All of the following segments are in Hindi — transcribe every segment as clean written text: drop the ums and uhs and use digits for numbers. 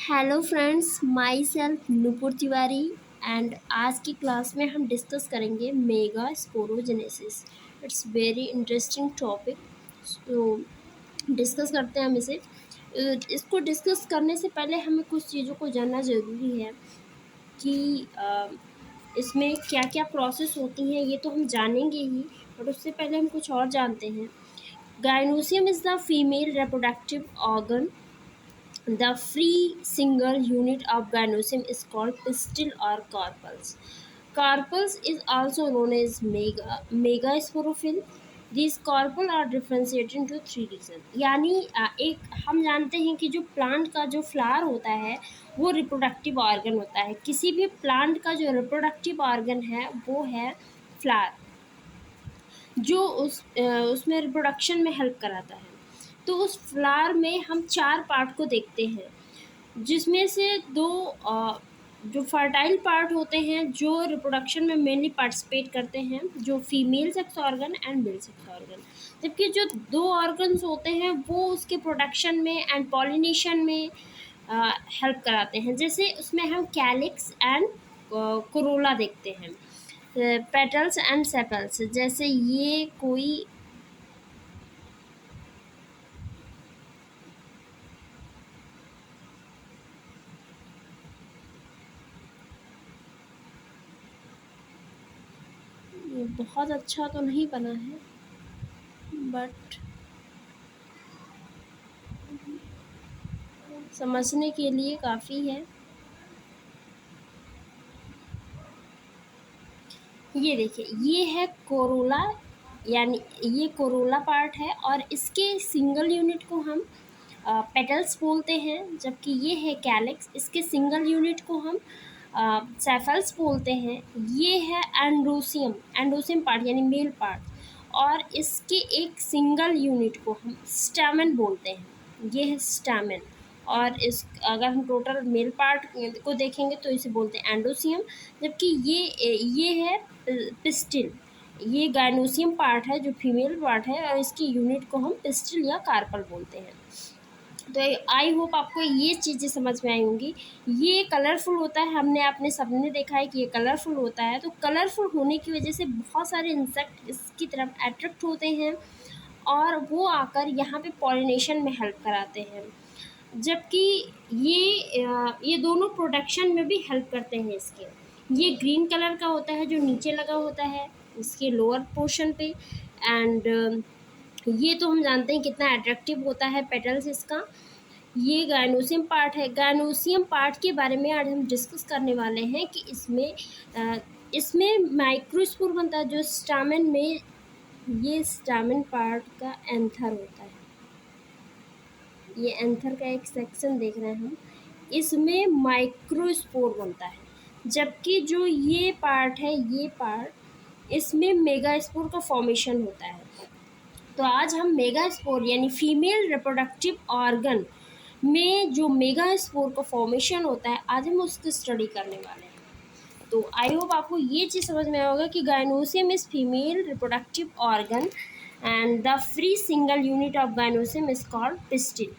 Hello friends, my self Nupur Tiwari and आज की क्लास में हम डिस्कस करेंगे mega sporogenesis. It's very interesting topic. तो डिस्कस करते हैं हम इसे। इसको डिस्कस करने से पहले हमें कुछ चीज़ों को जानना ज़रूरी है कि इसमें क्या क्या प्रोसेस होती हैं। ये तो हम जानेंगे ही, बट उससे पहले हम कुछ और जानते हैं। Gynoecium is the female reproductive organ. The free single unit of gynoecium is called pistil or carpels. Carpels is also known as megasporophyll. These carpel are differentiated into three regions. यानी एक हम जानते हैं कि जो प्लांट का जो फ्लावर होता है वो रिप्रोडक्टिव ऑर्गन होता है। किसी भी प्लांट का जो रिप्रोडक्टिव ऑर्गन है वो है फ्लावर, जो उसमें रिप्रोडक्शन में हेल्प कराता है। तो उस फ्लावर में हम चार पार्ट को देखते हैं, जिसमें से दो जो फर्टाइल पार्ट होते हैं जो रिप्रोडक्शन में मेनली पार्टिसिपेट करते हैं, जो female sex organ and male sex organ. जबकि जो दो ऑर्गन्स होते हैं वो उसके प्रोडक्शन में एंड पॉलिनेशन में हेल्प कराते हैं। जैसे उसमें हम कैलिक्स एंड कोरोला देखते हैं, पेटल्स एंड सेपल्स। जैसे ये कोई बहुत अच्छा तो नहीं बना है, बट समझने के लिए काफ़ी है। ये देखिए, ये है कोरोला, यानी ये कोरोला पार्ट है और इसके सिंगल यूनिट को हम पेटल्स बोलते हैं। जबकि ये है कैलिक्स, इसके सिंगल यूनिट को हम सेफल्स बोलते हैं। ये है एंड्रोसियम, एंड्रोसियम पार्ट यानी मेल पार्ट, और इसके एक सिंगल यूनिट को हम स्टैमेन बोलते हैं। ये है स्टैमेन। और इस अगर हम टोटल मेल पार्ट को देखेंगे तो इसे बोलते हैं एंडोसियम। जबकि ये है पिस्टिल। ये गायनोसियम पार्ट है जो फीमेल पार्ट है, और इसकी यूनिट को हम पिस्टिल या कार्पल बोलते हैं। तो आई होप आपको ये चीज़ें समझ में आई होंगी। ये कलरफुल होता है, हमने आपने सबने देखा है कि ये कलरफुल होता है। तो कलरफुल होने की वजह से बहुत सारे इंसेक्ट इसकी तरफ अट्रैक्ट होते हैं और वो आकर यहाँ पे पॉलिनेशन में हेल्प कराते हैं। जबकि ये दोनों प्रोडक्शन में भी हेल्प करते हैं इसके। ये ग्रीन कलर का होता है जो नीचे लगा होता है इसके लोअर पोर्शन पे, एंड ये तो हम जानते हैं कितना अट्रैक्टिव होता है पेटल्स इसका। ये गायनोसियम पार्ट है। गायनोसियम पार्ट के बारे में आज हम डिस्कस करने वाले हैं कि इसमें माइक्रोस्पोर बनता है जो स्टामेन में, ये स्टामेन पार्ट का एंथर होता है। ये एंथर का एक सेक्शन देख रहे हैं हम, इसमें माइक्रोस्पोर बनता है। जबकि जो ये पार्ट है, ये पार्ट, इसमें मेगास्पोर का फॉर्मेशन होता है। तो आज हम मेगास्पोर यानी फीमेल रिप्रोडक्टिव ऑर्गन में जो मेगास्पोर का फॉर्मेशन होता है, आज हम उसकी स्टडी करने वाले हैं। तो आई होप आपको ये चीज़ समझ में आया होगा कि gynoecium is female reproductive organ and the free single unit of gynoecium is called pistil.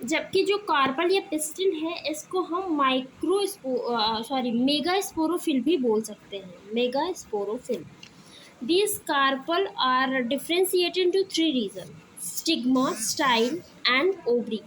जबकि जो कार्पल या पिस्टिल है इसको हम मेगा स्पोरोफिल भी बोल सकते हैं। Mega sporophyll. These carpel are differentiated into three regions: stigma, style and ovary.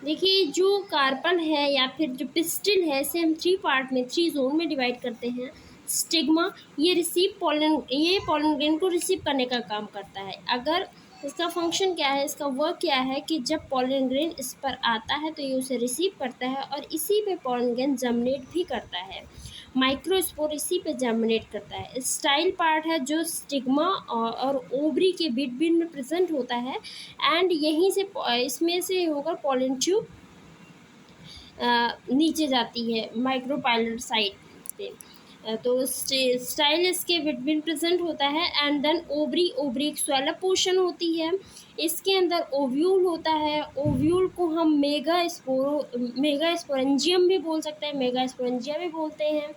देखिए, जो कार्पल है या फिर जो पिस्टिल है इसे हम थ्री पार्ट में, थ्री जोन में डिवाइड करते हैं। स्टिग्मा, ये पोलन ग्रेन को रिसीव करने का काम करता है। अगर इसका फंक्शन क्या है, इसका वर्क क्या है कि जब पोलन ग्रेन इस पर आता है तो ये उसे रिसीव करता है और इसी पे पोलन ग्रेन जर्मिनेट भी करता है। माइक्रोस्पोर इसी पे जर्मिनेट करता है। स्टाइल पार्ट है जो स्टिग्मा और ओवरी के बिटवीन में प्रेजेंट होता है, एंड यहीं से इसमें से होकर पोलन ट्यूब नीचे जाती है माइक्रोपाइलर साइड पे। तो स्टाइल इसके बिटवीन प्रेजेंट होता है, एंड देन ओवरी एक स्वेलअप पोर्शन होती है। इसके अंदर ओव्यूल होता है। ओव्यूल को हम मेगा स्पोरेंजियम भी बोल सकते हैं, मेगा स्पोरेंजिया भी बोलते हैं।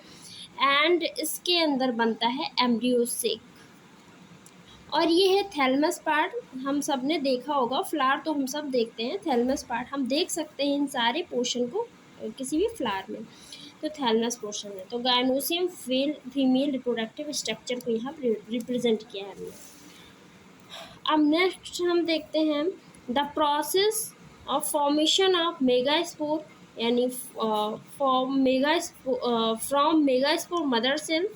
एंड इसके अंदर बनता है एम्ब्रियोसेक। और ये है थैलमस पार्ट। हम सब ने देखा होगा, फ्लावर तो हम सब देखते हैं, थैलमस पार्ट हम देख सकते हैं इन सारे पोर्शन को किसी भी फ्लावर में। तो थैलमस पोर्शन है। तो गायनोसियम फीमेल रिप्रोडक्टिव स्ट्रक्चर को यहाँ रिप्रेजेंट किया है हमने। अब नेक्स्ट हम देखते हैं the process of formation of megaspore, यानी from megaspore mother cell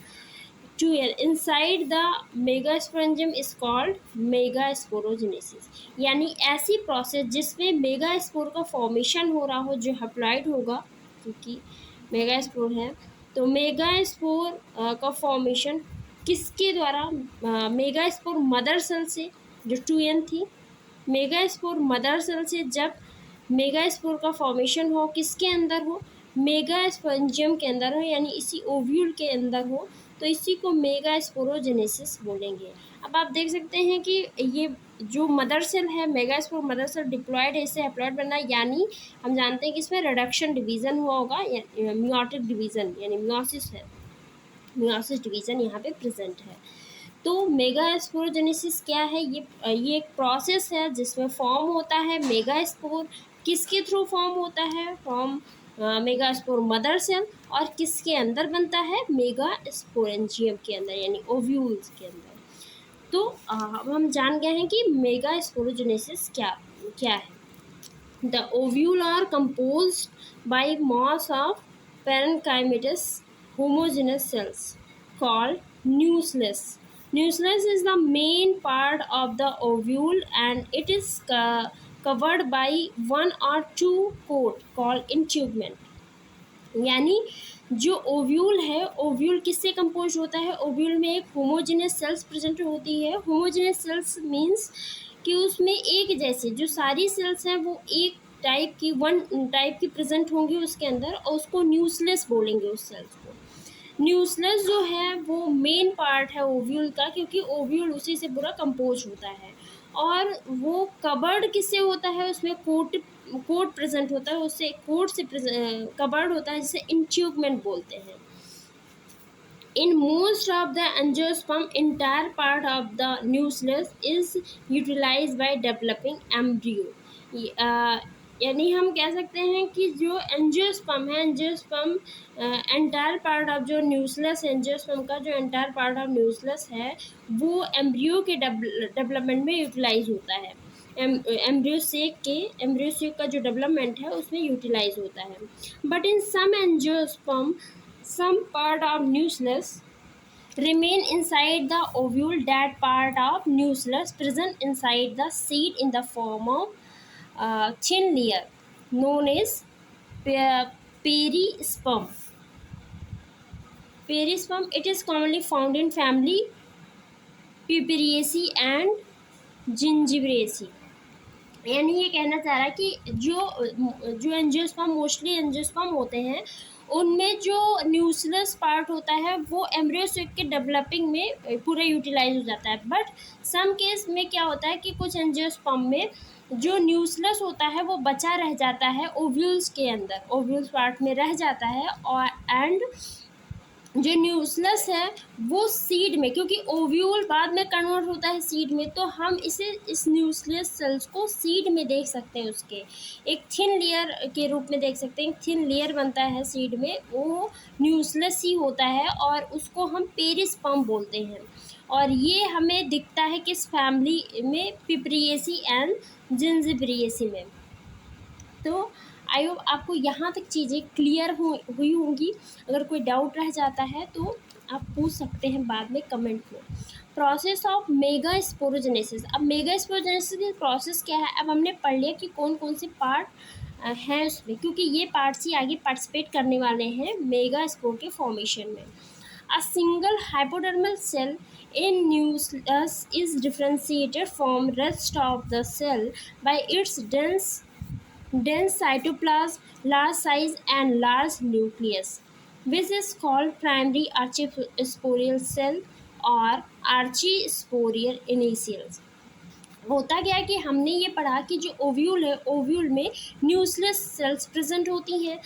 to inside the megasporangium is called megasporogenesis। यानी ऐसी प्रोसेस जिसमें मेगास्पोर का फॉर्मेशन हो रहा हो, जो हैप्लॉइड होगा क्योंकि मेगास्पोर है, तो मेगास्पोर का फॉर्मेशन किसके द्वारा? मेगास्पोर मदर सेल से, जो 2n थी, मेगास्पोर मदर सेल से जब मेगास्पोर का फॉर्मेशन हो, किसके अंदर हो? मेगास्पोरेंजियम के अंदर हो, यानी इसी ओव्यूल के अंदर हो, तो इसी को मेगास्पोरोजेनेसिस बोलेंगे। अब आप देख सकते हैं कि ये जो मदर सेल है, मेगास्पोर मदर सेल डिप्लॉयड है, इससे हैप्लॉइड बनना, यानी हम जानते हैं कि इसमें रिडक्शन डिवीजन हुआ होगा, मियोटिक डिवीजन यानी मियोसिस है, मियोसिस डिवीजन यहाँ पे प्रेजेंट है। तो मेगास्पोरोजेनेसिस क्या है? ये एक प्रोसेस है जिसमें फॉर्म होता है मेगास्पोर। किसके थ्रू फॉर्म होता है? From megaspore mother cell. और किसके अंदर बनता है? मेगास्पोरेंजियम के अंदर, यानी ओव्यूल्स के अंदर। तो अब हम जान गए हैं कि मेगास्पोरोजेनेसिस क्या क्या है। The ovule are composed by mass of parenchymatous homogeneous cells called nucleus. Nucleus is the main part of the ovule and it is covered by one or two coat called integument। यानी जो ओव्यूल है, ओव्यूल किससे कंपोज होता है? ओव्यूल में एक होमोजेनियस सेल्स प्रेजेंट होती है। होमोजेनियस सेल्स मीन्स कि उसमें एक जैसे जो सारी सेल्स हैं वो एक टाइप की, वन टाइप की प्रेजेंट होंगी उसके अंदर, और उसको न्यूक्लियस बोलेंगे उस सेल्स को। न्यूक्लियस जो है वो मेन पार्ट है ओव्यूल का, क्योंकि ओव्यूल उसी से पूरा कंपोज होता है। और वो कवर्ड किससे होता है? उसमें कोट प्रेजेंट होता है, उससे कोट से कवर्ड होता है, जिसे इंट्यूबमेंट बोलते हैं। In most of the angiosperm, entire part of the nucleus is utilized by developing embryo। यानी हम कह सकते हैं कि जो एंजियोस्पर्म है, एंजियोस्पर्म एंटायर पार्ट ऑफ जो न्यूक्लियस, एंजियोस्पर्म का जो एंटायर पार्ट ऑफ न्यूक्लियस है वो एम्ब्रियो के डेवलपमेंट में यूटिलाइज होता है। एम्ब्रियो सेक का जो डेवलपमेंट है उसमें यूटिलाइज होता है। But in some angiosperm some part of nucleus remain inside the ovule, that part of nucleus present inside the seed in the form of thin layer known as perisperm। Perisperm, it is commonly found in family Piperaceae and Gingivieraceae। यानी ये कहना चाह रहा है कि जो एंजियोस्पर्म, मोस्टली एंजियोस्पर्म होते हैं, उनमें जो न्यूक्लियस पार्ट होता है वो एम्ब्रियोसेक के डेवलपिंग में पूरा यूटिलाइज हो जाता है। बट सम केस में क्या होता है कि कुछ एंजियोस्पर्म में जो न्यूक्लियस होता है वो बचा रह जाता है ओव्यूल्स के अंदर, ओव्यूल्स पार्ट में रह जाता है। और एंड जो न्यूक्लियस है वो सीड में, क्योंकि ओव्यूल बाद में कन्वर्ट होता है सीड में, तो हम इसे इस न्यूक्लियस सेल्स को सीड में देख सकते हैं, उसके एक थिन लेयर के रूप में देख सकते हैं। थिन लेयर बनता है सीड में, वो न्यूक्लियस ही होता है और उसको हम पेरिस्पर्म बोलते हैं। और ये हमें दिखता है किस फैमिली में? पिपरिएसी एंड जिंजिबिएसी में। तो आई होप आपको यहाँ तक चीज़ें क्लियर हुई होंगी। अगर कोई डाउट रह जाता है तो आप पूछ सकते हैं बाद में कमेंट में। Process of megasporogenesis. अब मेगास्पोरोजेनेसिस की प्रोसेस क्या है? अब हमने पढ़ लिया कि कौन कौन से पार्ट हैं उसमें, क्योंकि ये पार्ट्स ही आगे पार्टिसिपेट करने वाले हैं मेगास्पोर के फॉर्मेशन में। A single hypodermal cell in nucleus is differentiated from rest of the cell by its dense cytoplasm, large size and large nucleus, which is called primary archisporial cell or archisporial initials। होता क्या है कि हमने ये पढ़ा कि जो ओव्यूल है, ओव्यूल में न्यूक्लियस सेल्स प्रेजेंट होती हैं।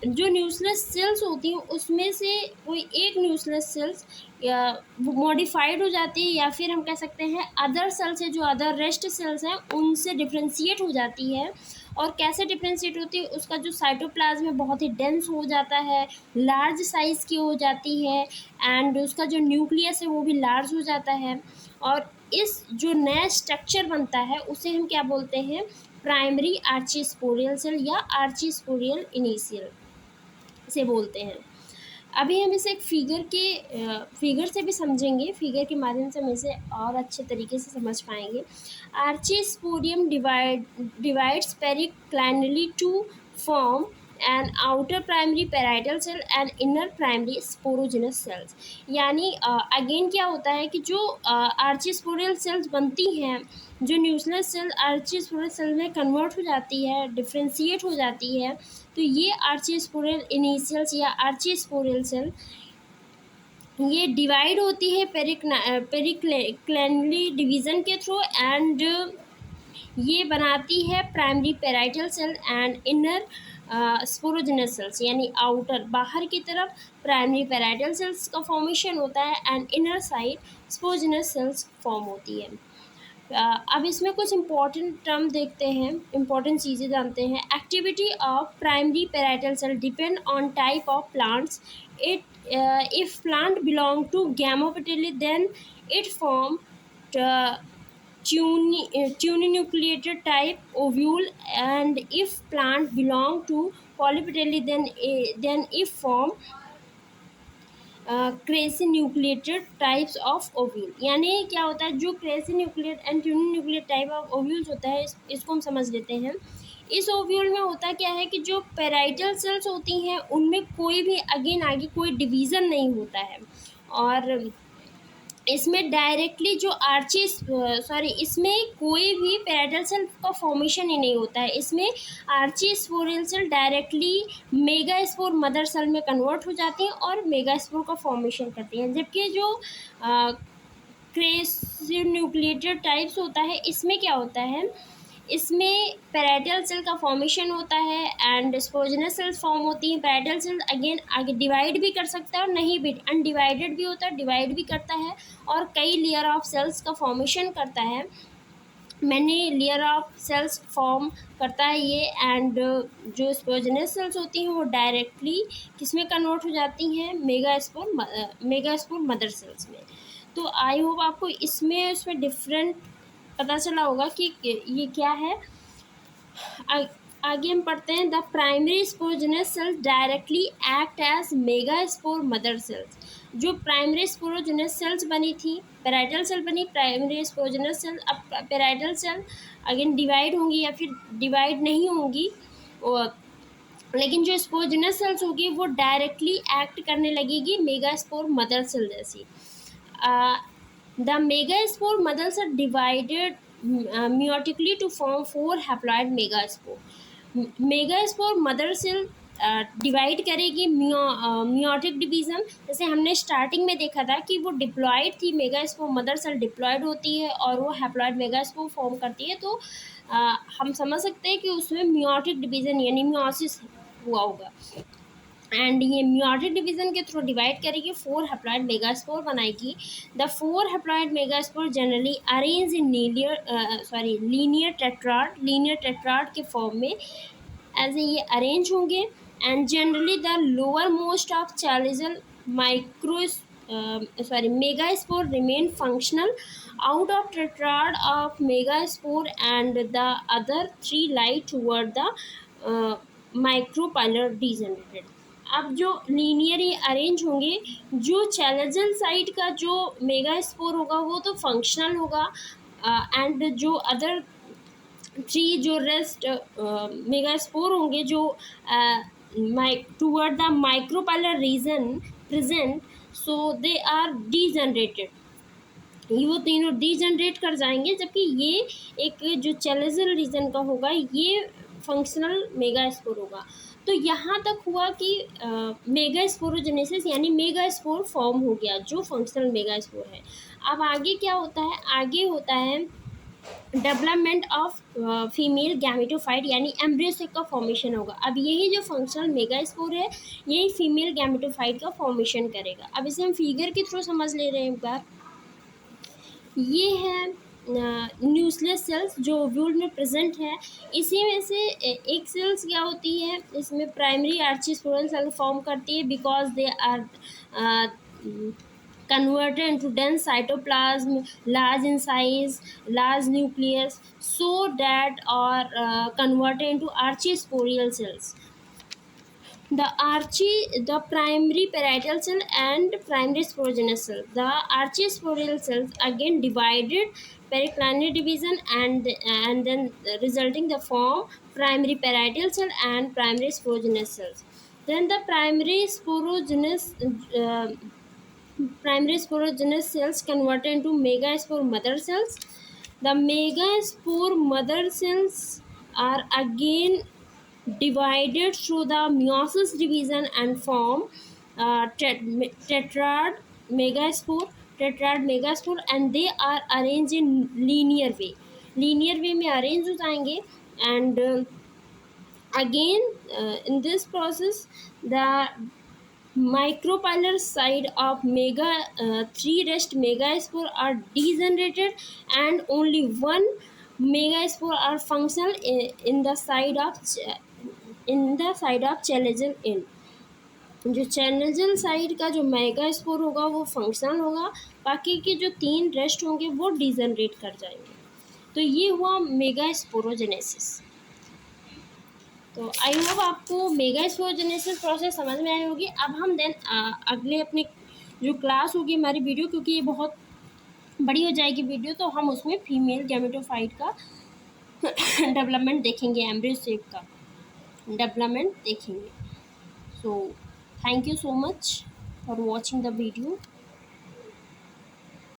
जो न्यूक्लियस सेल्स होती हैं उसमें से कोई एक न्यूक्लियस सेल्स या वो मॉडिफाइड हो जाती है, या फिर हम कह सकते हैं अदर सेल्स है, जो अदर रेस्ट सेल्स हैं उनसे डिफ्रेंशिएट हो जाती है। और कैसे डिफ्रेंशिएट होती है, उसका जो साइटोप्लाज्म है बहुत ही डेंस हो जाता है, लार्ज साइज़ की हो जाती है, एंड उसका जो न्यूक्लियस है वो भी लार्ज हो जाता है। और इस जो नया स्ट्रक्चर बनता है उसे हम क्या बोलते हैं, प्राइमरी आर्चीस्पोरियल सेल या आर्चीस्पोरियल इनिशियल से बोलते हैं। अभी हम इसे एक फिगर से भी समझेंगे, फिगर के माध्यम से हम इसे और अच्छे तरीके से समझ पाएंगे। Archesporium divides periclinally to form an outer primary parietal cell and inner primary sporogenous cells. यानी अगेन क्या होता है कि जो आर्चीस्पोरियल सेल्स बनती हैं, जो न्यूक्लियस सेल आर्चीस्पोरियल सेल में कन्वर्ट हो जाती है, डिफ्रेंशिएट हो जाती है, तो ये आर्चीस्पोरियल इनिशियल्स या आर्चीस्पोरियल सेल ये डिवाइड होती है पेरिक्लेनली डिवीज़न के थ्रू, एंड ये बनाती है primary parietal cell and inner sporogenous cells, यानी आउटर बाहर की तरफ प्राइमरी पैराइटल सेल्स का फॉर्मेशन होता है and inner side sporogenous cells form होती है। अब इसमें कुछ इम्पॉर्टेंट टर्म देखते हैं, इम्पॉर्टेंट चीज़ें जानते हैं। Activity of primary parietal cell depend on type of plants. If plant belong to gamopetalae then it form tuninucleated type ovule, and if plant belong to polypetalli then if form crassinucellate types of ovule. यानी क्या होता है, जो crassinucellate and tenuinucellate type of ovules होता है, इसको हम समझ लेते हैं। इस ओव्यूल में होता क्या है कि जो पैराइटल सेल्स होती हैं उनमें कोई भी अगेन आगे कोई डिवीज़न नहीं होता है, और इसमें डायरेक्टली जो इसमें कोई भी पैराइटल सेल का फॉर्मेशन ही नहीं होता है। इसमें archesporial cell directly megaspore mother cell में कन्वर्ट हो जाती हैं और मेगास्पोर का फॉर्मेशन करती हैं। जबकि जो क्रेस्यून्यूक्लिएटेड टाइप्स होता है, इसमें क्या होता है, इसमें पैराइटल सेल का फॉर्मेशन होता है एंड स्पोरोजिनस सेल्स फॉर्म होती हैं। पैराइटल सेल अगेन आगे डिवाइड भी कर सकता है और नहीं भी, अनडिवाइडेड भी होता है, डिवाइड भी करता है और कई लेयर ऑफ सेल्स का फॉर्मेशन करता है, many layer of cells form करता है ये। एंड जो स्पोरोजिनस सेल्स होती हैं वो डायरेक्टली किसमें कन्वर्ट हो जाती हैं, मेगास्पोर मदर सेल्स में। तो आई होप आपको इसमें डिफरेंट पता चला होगा कि ये क्या है। आगे हम पढ़ते हैं, the primary sporogenous cells directly act as megaspore mother cells. जो प्राइमरी स्पोरोजिनस सेल्स बनी थी, पैराइटल सेल बनी, प्राइमरी स्पोरोजिनस सेल, अब पैराइटल सेल अगेन डिवाइड होंगी या फिर डिवाइड नहीं होंगी, और लेकिन जो स्पोरोजिनस सेल्स होगी वो डायरेक्टली एक्ट करने लगेगी मेगास्पोर मदर सेल जैसी। The megaspore mothers are divided meiotically to form 4 haploid megaspore. Megaspore mother cell divide करेगी मियोटिक डिवीज़न। जैसे हमने स्टार्टिंग में देखा था कि वो डिप्लॉयड थी, मेगास्पोर मदर सेल डिप्लॉयड होती है और वो हैप्लॉयड मेगास्पोर फॉर्म करती है। तो हम समझ सकते हैं कि उसमें मियोटिक डिवीज़न यानी मियोसिस हुआ होगा, एंड ये मियोटिक डिवीज़न के थ्रू डिवाइड करेगी, 4 हैप्लॉइड मेगास्पोर बनाएगी। The 4 haploid megaspore generally arrange in linear tetrad के फॉर्म में ऐसे ये अरेंज होंगे, and generally the lower most of chalazal megaspore remain functional out of tetrad of megaspore and the other 3 lie toward the micropylar degenerated. अब जो लीनियरली अरेंज होंगे, जो चैलेजल साइड का जो मेगास्पोर होगा वो तो फंक्शनल होगा, एंड जो अदर 3 जो रेस्ट मेगास्पोर होंगे जो toward the micropylar region present, so they are degenerated, वो तीनों डीजनरेट कर जाएंगे। जबकि ये एक जो चैलेजल रीजन का होगा ये फंक्शनल मेगास्पोर होगा। तो यहाँ तक हुआ कि मेगास्पोरोजेनेसिस यानी मेगास्पोर फॉर्म हो गया जो फंक्शनल मेगास्पोर है। अब आगे क्या होता है, आगे होता है डेवलपमेंट ऑफ फीमेल गैमेटोफाइट यानी एम्ब्रियोसेक का फॉर्मेशन होगा। अब यही जो फंक्शनल मेगास्पोर है यही फीमेल गैमेटोफाइट का फॉर्मेशन करेगा। अब इसे हम फिगर के थ्रू समझ ले रहे हैं एक बार। ये है न्यूक्लियस सेल्स जो ओव्यूल में प्रेजेंट है। इसी में से एक सेल्स क्या होती है, इसमें प्राइमरी आर्चिस्पोरल सेल फॉर्म करती है because they are converted into dense cytoplasm, large in size, large nucleus, so that are converted into archisporial cells. The primary parietal cell and primary sporogenous cell. The archisporial cells again divided periclinic division and then resulting the form primary parietal cell and primary sporogenous cells. Then the primary sporogenous cells converted into megaspore mother cells. The megaspore mother cells are again divided through the meiosis division and form tetrad megaspore and they are arranged in linear way में arrange हो जाएंगे and again in this process the micropylar side of mega 3 rest megaspore are degenerated and only one megaspore are functional in the side of chalazion end. जो चैनल साइड का जो मेगास्पोर होगा वो फंक्शनल होगा, बाकी के जो 3 रेस्ट होंगे वो डिजनरेट कर जाएंगे। तो ये हुआ मेगास्पोरोजेनेसिस। तो आई होप आपको मेगास्पोरोजेनेसिस प्रोसेस समझ में आई होगी। अब हम देन अगले अपने जो क्लास होगी हमारी वीडियो, क्योंकि ये बहुत बड़ी हो जाएगी वीडियो, तो हम उसमें फीमेल गैमेटोफाइट का डेवलपमेंट देखेंगे, एम्ब्रियोसेक का डेवलपमेंट देखेंगे। So thank you so much for watching the video.